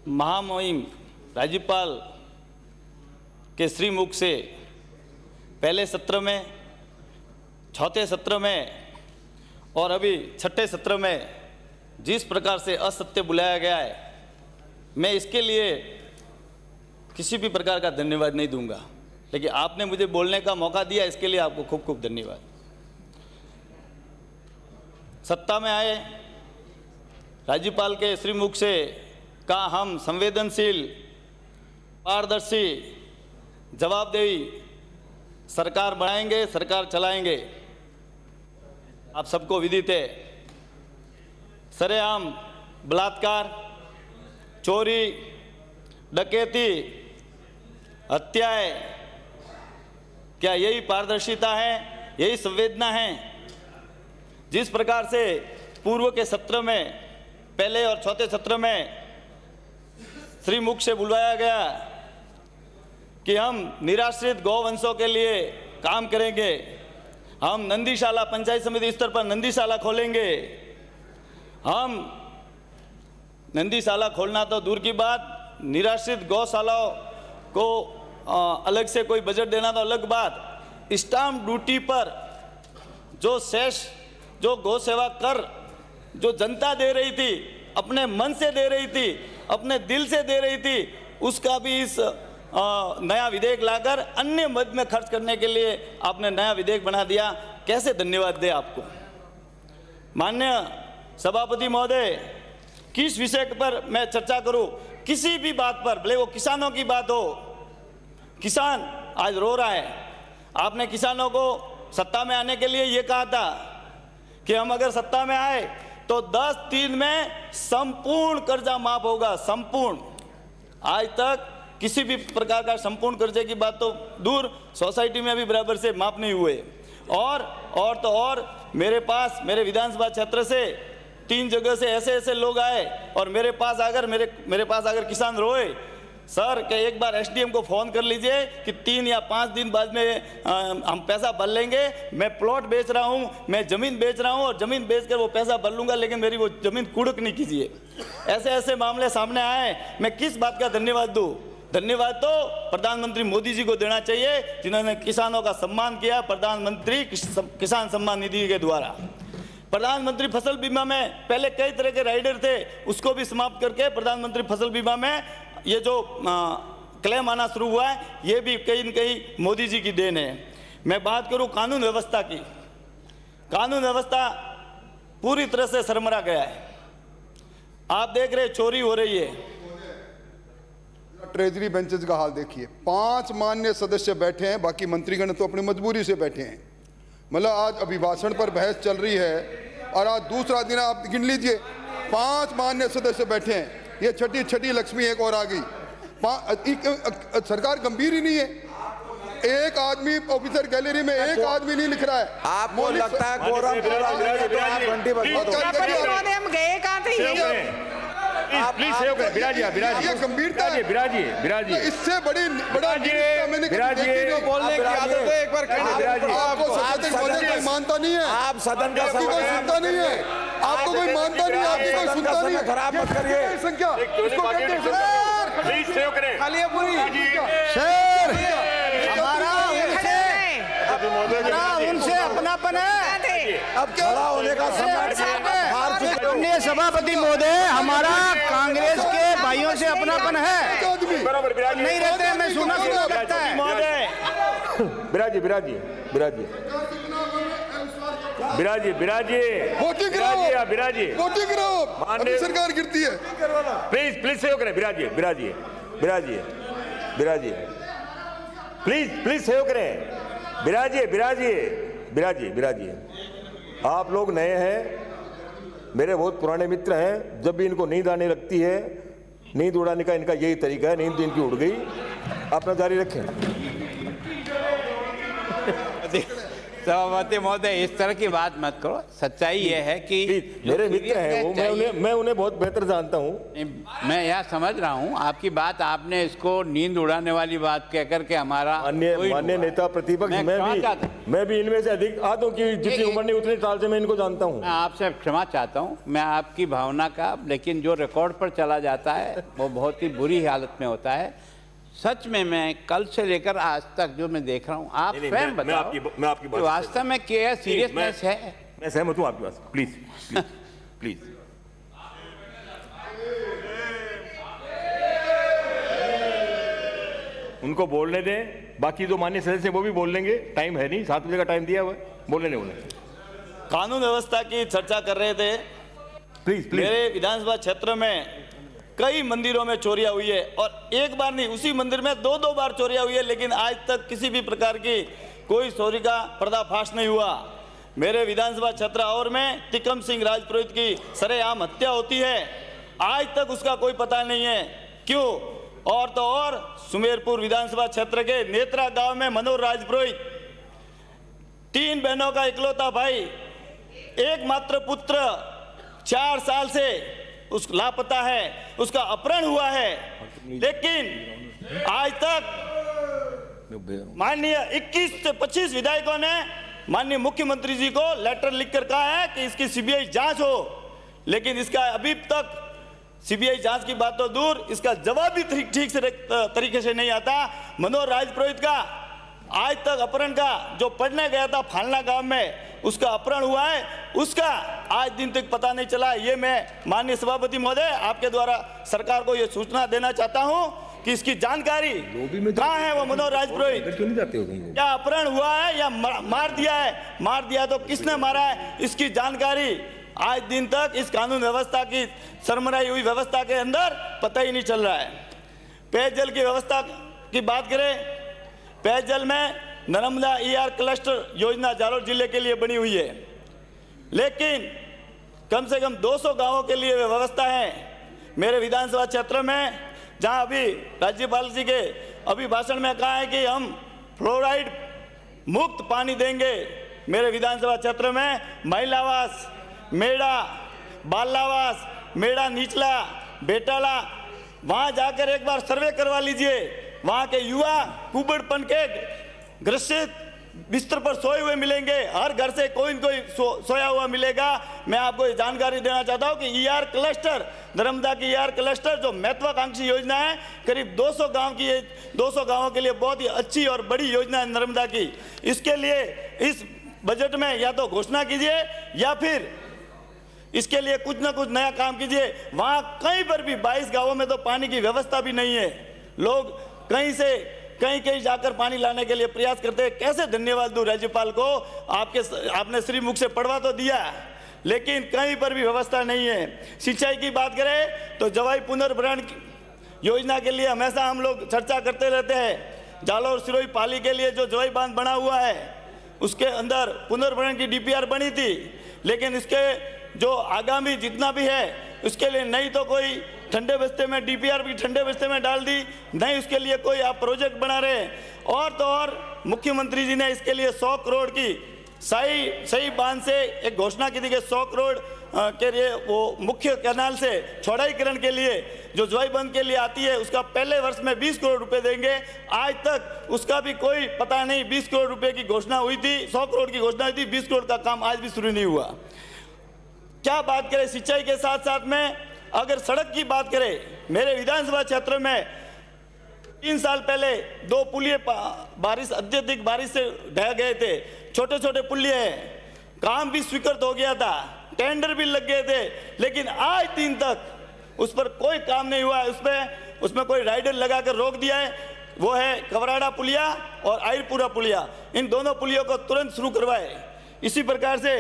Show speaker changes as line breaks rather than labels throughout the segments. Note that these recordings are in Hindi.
महामहिम राज्यपाल के श्रीमुख से पहले सत्र में, चौथे सत्र में और अभी छठे सत्र में जिस प्रकार से असत्य बुलाया गया है, मैं इसके लिए किसी भी प्रकार का धन्यवाद नहीं दूंगा, लेकिन आपने मुझे बोलने का मौका दिया, इसके लिए आपको खूब खूब धन्यवाद। सत्ता में आए राज्यपाल के श्रीमुख से कहा हम संवेदनशील, पारदर्शी, जवाबदेही सरकार बनाएंगे, सरकार चलाएंगे। आप सबको विदित है, सरेआम बलात्कार, चोरी, डकैती, हत्याएं, क्या यही पारदर्शिता है, यही संवेदना है? जिस प्रकार से पूर्व के सत्र में, पहले और चौथे सत्र में श्रीमुख से बुलवाया गया कि हम निराश्रित गौवंशों के लिए काम करेंगे, हम नंदीशाला, पंचायत समिति स्तर पर नंदीशाला खोलेंगे। हम नंदीशाला खोलना तो दूर की बात, निराश्रित गौशालाओं को अलग से कोई बजट देना तो अलग बात। स्टाम्प ड्यूटी पर जो शेष, जो गौ सेवा कर जो जनता दे रही थी, अपने मन से दे रही थी, अपने दिल से दे रही थी, उसका भी इस नया विधेयक लाकर अन्य मद में खर्च करने के लिए आपने नया विधेयक बना दिया। कैसे धन्यवाद दे आपको। माननीय सभापति महोदय, किस विषय पर मैं चर्चा करूं? किसी भी बात पर, भले वो किसानों की बात हो, किसान आज रो रहा है। आपने किसानों को सत्ता में आने के लिए ये कहा था कि हम अगर सत्ता में आए तो 10-3 में संपूर्ण कर्जा माफ होगा, संपूर्ण। आज तक किसी भी प्रकार का संपूर्ण कर्जे की बात तो दूर, सोसाइटी में भी बराबर से माफ नहीं हुए। और तो और मेरे पास, मेरे विधानसभा क्षेत्र से 3 जगह से ऐसे ऐसे लोग आए और मेरे पास अगर किसान रोए, सर कि एक बार एसडीएम को फ़ोन कर लीजिए कि 3 या 5 दिन बाद में हम पैसा भर लेंगे, मैं प्लॉट बेच रहा हूँ, मैं ज़मीन बेच रहा हूँ और ज़मीन बेच कर वो पैसा भर लूँगा, लेकिन मेरी वो ज़मीन कुड़क नहीं कीजिए। ऐसे ऐसे मामले सामने आए। मैं किस बात का धन्यवाद दूँ? धन्यवाद तो प्रधानमंत्री मोदी जी को देना चाहिए, जिन्होंने किसानों का सम्मान किया प्रधानमंत्री किसान सम्मान निधि के द्वारा। प्रधानमंत्री फसल बीमा में पहले कई तरह के राइडर थे, उसको भी समाप्त करके प्रधानमंत्री फसल बीमा में ये जो क्लेम आना शुरू हुआ है, ये भी कहीं न कहीं मोदी जी की देन है। मैं बात करूं कानून व्यवस्था की, कानून व्यवस्था पूरी तरह से सरमरा गया है। आप देख रहे, चोरी हो रही है।
ट्रेजरी बेंचेस का हाल देखिए, 5 माननीय सदस्य बैठे हैं, बाकी मंत्रीगण तो अपनी मजबूरी से बैठे हैं। मतलब आज अभिभाषण पर बहस चल रही है और आज दूसरा दिन आप गिन लीजिए, 5 माननीय सदस्य बैठे हैं। ये छठी लक्ष्मी एक और आ गई। सरकार गंभीर ही नहीं है। एक आदमी ऑफिसर गैलरी में एक आदमी नहीं लिख रहा है।
आपको लगता है कोरम पूरा हो गया तो आप घंटी बजा दो।
हम गए कहां थे?
प्लीज सेव करें। बिराजिए
ये गंभीरता है।
बिराजिए
इससे बड़ा मैंने
बोलने की आदत है। एक बार
आपको कोई मानता नहीं है,
आप सदन का
कोई सुनता नहीं है, आपको कोई मानता नहीं है, आपको कोई सुनता नहीं है।
खराब मत करिए।
संख्या उसको कहते हैं।
प्लीज सेव करें।
खाली पूरी
हमारा उनसे अपनापन है।
अब खड़ा होने का समय
माननीय सभापति महोदय, हमारा कांग्रेस के भाइयों से अपनापन है। नहीं रहते, मैं सुना लगता है।
बिराजिए
वोटिंग कराओ, अभी सरकार गिरती है।
प्लीज सेव करें। बिराजिए प्लीज सेव करें। बिराजिए। आप लोग नए हैं, मेरे बहुत पुराने मित्र हैं। जब भी इनको नींद आने लगती है, नींद उड़ाने का इनका यही तरीका है। नींद इनकी उड़ गई, अपना जारी रखें।
सभापति महोदय इस तरह की बात मत करो। सच्चाई ये है कि
मेरे मित्र हैं वो, मैं उन्हें बहुत बेहतर जानता हूँ।
मैं यह समझ रहा हूँ आपकी बात, आपने इसको नींद उड़ाने वाली बात कह करके हमारा
मान्य नेता प्रतिपक्ष, मैं भी इनमें से अधिक आदों की जितनी उम्र नहीं उतने साल से मैं इनको जानता हूँ।
मैं आपसे क्षमा चाहता हूँ, मैं आपकी भावना का, लेकिन जो रिकॉर्ड पर चला जाता है वो बहुत ही बुरी हालत में होता है। सच में मैं कल से लेकर आज तक जो मैं देख रहा हूँ, आप स्वयं बताओ
मैं आपकी बात
वास्तव में क्या सीरियसनेस है।
मैं सहमत हूँ आपकी बात, प्लीज प्लीज प्लीज। उनको बोलने दें, बाकी जो मान्य सदस्य वो भी बोल लेंगे, टाइम है नहीं, 7 बजे का टाइम दिया हुआ है, बोलने दें उन्हें।
कानून व्यवस्था की चर्चा कर रहे थे।
प्लीज
मेरे विधानसभा क्षेत्र में कई मंदिरों में चोरियां हुई है, और एक बार नहीं, उसी मंदिर में 2-2 बार चोरियां हुई है, लेकिन आज तक किसी भी प्रकार की कोई चोरी का पर्दाफाश नहीं हुआ। मेरे विधानसभा क्षेत्र और में टिकम सिंह राजपुरोहित की सरेआम हत्या होती है, आज तक उसका कोई पता नहीं है। क्यों? और तो और सुमेरपुर विधानसभा क्षेत्र के नेत्रा गांव में मनोहर राजपुरोहित 3 बहनों का इकलौता भाई, एकमात्र पुत्र 4 साल से उस लापता है, उसका अपहरण हुआ है, लेकिन आज तक माननीय 21 से 25 विधायकों ने माननीय मुख्यमंत्री जी को लेटर लिखकर कहा है कि इसकी सीबीआई जांच हो, लेकिन इसका अभी तक सीबीआई जांच की बात तो दूर, इसका जवाब भी ठीक से तरीके से नहीं आता। मनोहर राजपुरोहित का आज तक अपहरण का, जो पढ़ने गया था फालना गांव में, उसका अपहरण हुआ है, उसका आज दिन तक पता नहीं चला। ये मैं माननीय सभापति महोदय आपके द्वारा सरकार को ये सूचना देना चाहता हूं कि इसकी जानकारी कहाँ है। वो मनोहर राजपुरोहित क्या अपहरण हुआ है या मार दिया है? मार दिया तो किसने मारा है, इसकी जानकारी आज दिन तक इस कानून व्यवस्था की सरमराई हुई व्यवस्था के अंदर पता ही नहीं चल रहा है। पेयजल की व्यवस्था की बात करें, पेयजल में नर्मदा ER क्लस्टर योजना जालोर जिले के लिए बनी हुई है, लेकिन कम से कम 200 गांवों के लिए व्यवस्था है। मेरे विधानसभा क्षेत्र में, जहां अभी राज्यपाल जी के अभिभाषण में कहा है कि हम फ्लोराइड मुक्त पानी देंगे, मेरे विधानसभा क्षेत्र में महिलावास, मेड़ा, बालावास, मेड़ा निचला, बेटाला, वहां जाकर एक बार सर्वे करवा लीजिए। वहां के युवा कुबड़पन के ग्रसित बिस्तर पर सोए हुए मिलेंगे, हर घर से कोई न कोई सोया हुआ मिलेगा। मैं आपको ये जानकारी देना चाहता हूं कि ER क्लस्टर, नर्मदा की ER क्लस्टर जो महत्वाकांक्षी योजना है, करीब 200 गांवों के लिए बहुत ही अच्छी और बड़ी योजना है नर्मदा की। इसके लिए इस बजट में या तो घोषणा कीजिए या फिर इसके लिए कुछ ना कुछ नया काम कीजिए। वहां कहीं पर भी 22 गांवों में तो पानी की व्यवस्था भी नहीं है, लोग कहीं से कहीं जाकर पानी लाने के लिए प्रयास करते हैं। कैसे धन्यवाद दूं राज्यपाल को, आपने श्रीमुख से पढ़वा तो दिया, लेकिन कहीं पर भी व्यवस्था नहीं है। सिंचाई की बात करें तो जवाई पुनर्भरण योजना के लिए हमेशा हम लोग चर्चा करते रहते हैं। जालोर सिरोही पाली के लिए जो जवाई बांध बना हुआ है, उसके अंदर पुनर्भरण की DPR बनी थी, लेकिन इसके जो आगामी जितना भी है उसके लिए नहीं तो कोई ठंडे बस्ते में DPR भी ठंडे बस्ते में डाल दी, नहीं उसके लिए कोई आप प्रोजेक्ट बना रहे। और तो और मुख्यमंत्री जी ने इसके लिए 100 करोड़ की सही बांध से एक घोषणा की थी कि 100 करोड़ के लिए वो मुख्य कैनाल से चौड़ाईकरण के लिए जो जवाई बंद के लिए आती है, उसका पहले वर्ष में 20 करोड़ रुपए देंगे। आज तक उसका भी कोई पता नहीं। 20 करोड़ रुपए की घोषणा हुई थी, 100 करोड़ की घोषणा हुई थी, 20 करोड़ का काम आज भी शुरू नहीं हुआ। क्या बात करें सिंचाई के साथ साथ में, अगर सड़क की बात करें, मेरे विधानसभा क्षेत्र में 3 साल पहले 2 पुलिये अत्यधिक बारिश से ढह गए थे। छोटे छोटे पुलिये हैं, काम भी स्वीकृत हो गया था, टेंडर भी लग गए थे, लेकिन आज दिन तक उस पर कोई काम नहीं हुआ है। उसमें कोई राइडर लगाकर रोक दिया है। वो है कवराड़ा पुलिया और आयरपुरा पुलिया, इन दोनों पुलियों को तुरंत शुरू करवाए। इसी प्रकार से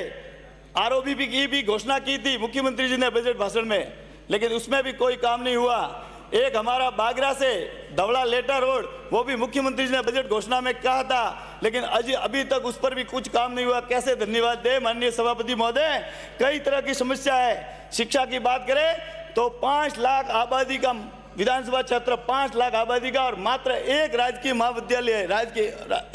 ROB की भी घोषणा की थी मुख्यमंत्री जी ने बजट भाषण में, लेकिन उसमें भी कोई काम नहीं हुआ। एक हमारा बागरा से धवला लेटा रोड, वो भी मुख्यमंत्री जी ने बजट घोषणा में कहा था, लेकिन अभी तक उस पर भी कुछ काम नहीं हुआ। कैसे धन्यवाद दे माननीय सभापति महोदय। कई तरह की समस्या है। शिक्षा की बात करें तो 5 लाख आबादी का विधानसभा क्षेत्र, 5 लाख आबादी का, और मात्र एक राजकीय महाविद्यालय है, राजकीय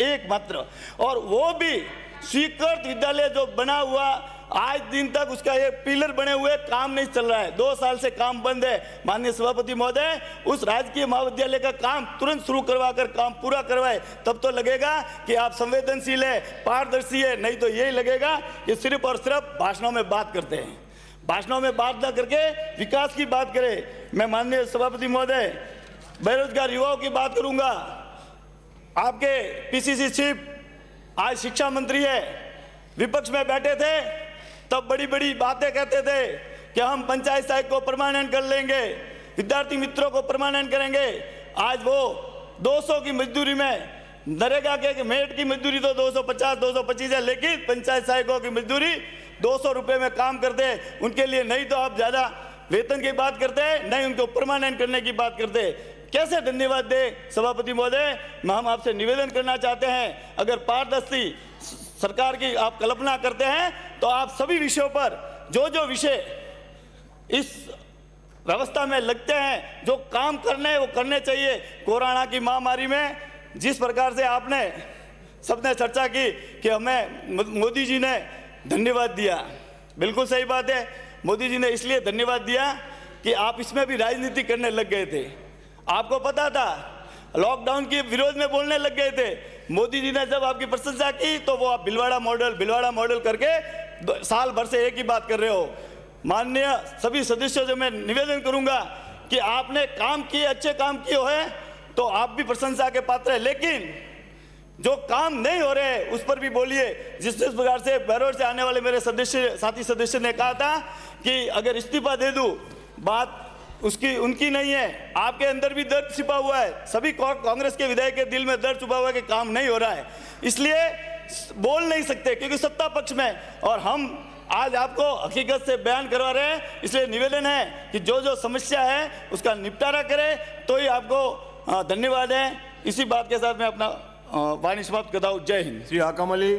एक मात्र, और वो भी स्वीकृत विद्यालय जो बना हुआ आज दिन तक उसका ये पिलर बने हुए काम नहीं चल रहा है, 2 साल से काम बंद है। माननीय सभापति महोदय, उस राजकीय महाविद्यालय का काम तुरंत शुरू करवा कर काम पूरा करवाए, तब तो लगेगा कि आप संवेदनशील है, पारदर्शी है। नहीं तो यही लगेगा कि सिर्फ और सिर्फ भाषणों में बात करते हैं, भाषणों में बात न करके विकास की बात करें। मैं माननीय सभापति महोदय बेरोजगार युवाओं की बात करूंगा। आपके पीसीसी चीफ आज शिक्षा मंत्री है, विपक्ष में बैठे थे तब बड़ी बड़ी बातें कहते थे कि हम पंचायत सहायक को परमानेंट कर लेंगे, विद्यार्थी मित्रों को परमानेंट करेंगे। आज वो 200 की मजदूरी में, नरेगा के मेट की मजदूरी तो 250-225 है, लेकिन पंचायत सहायकों की मजदूरी 200 रुपये में काम करते हैं। उनके लिए नहीं तो आप ज़्यादा वेतन की बात करते हैं, नहीं उनको परमानेंट करने की बात करते हैं। कैसे धन्यवाद दे सभापति महोदय। हम आपसे निवेदन करना चाहते हैं, अगर पारदर्शी सरकार की आप कल्पना करते हैं तो आप सभी विषयों पर जो विषय इस व्यवस्था में लगते हैं, जो काम करने वो करने चाहिए। कोरोना की महामारी में जिस प्रकार से आपने सबने चर्चा की कि हमें मोदी जी ने धन्यवाद दिया, बिल्कुल सही बात है। मोदी जी ने इसलिए धन्यवाद दिया कि आप इसमें भी राजनीति करने लग गए थे। आपको पता था, लॉकडाउन के विरोध में बोलने लग गए थे। मोदी जी ने जब आपकी प्रशंसा की तो वो आप भिलवाड़ा मॉडल करके साल भर से एक ही बात कर रहे हो। माननीय सभी सदस्यों से मैं निवेदन करूंगा कि आपने काम किए, अच्छे काम किए हैं तो आप भी प्रशंसा के पात्र हैं, लेकिन जो काम नहीं हो रहे उस पर भी बोलिए। जिस प्रकार से बैरोड से आने वाले मेरे साथी सदस्य ने कहा था कि अगर इस्तीफा दे दूं, बात उसकी उनकी नहीं है, आपके अंदर भी दर्द छिपा हुआ है। सभी कांग्रेस के विधायक के दिल में दर्द छुपा हुआ है कि काम नहीं हो रहा है, इसलिए बोल नहीं सकते क्योंकि सत्ता पक्ष में, और हम आज आपको हकीकत से बयान करवा रहे हैं। इसलिए निवेदन है कि जो समस्या है उसका निपटारा करें तो ही आपको धन्यवाद है। इसी बात के साथ मैं अपना वाणी समाप्त करता हूँ। जय हिंद।
श्री हाकम अली।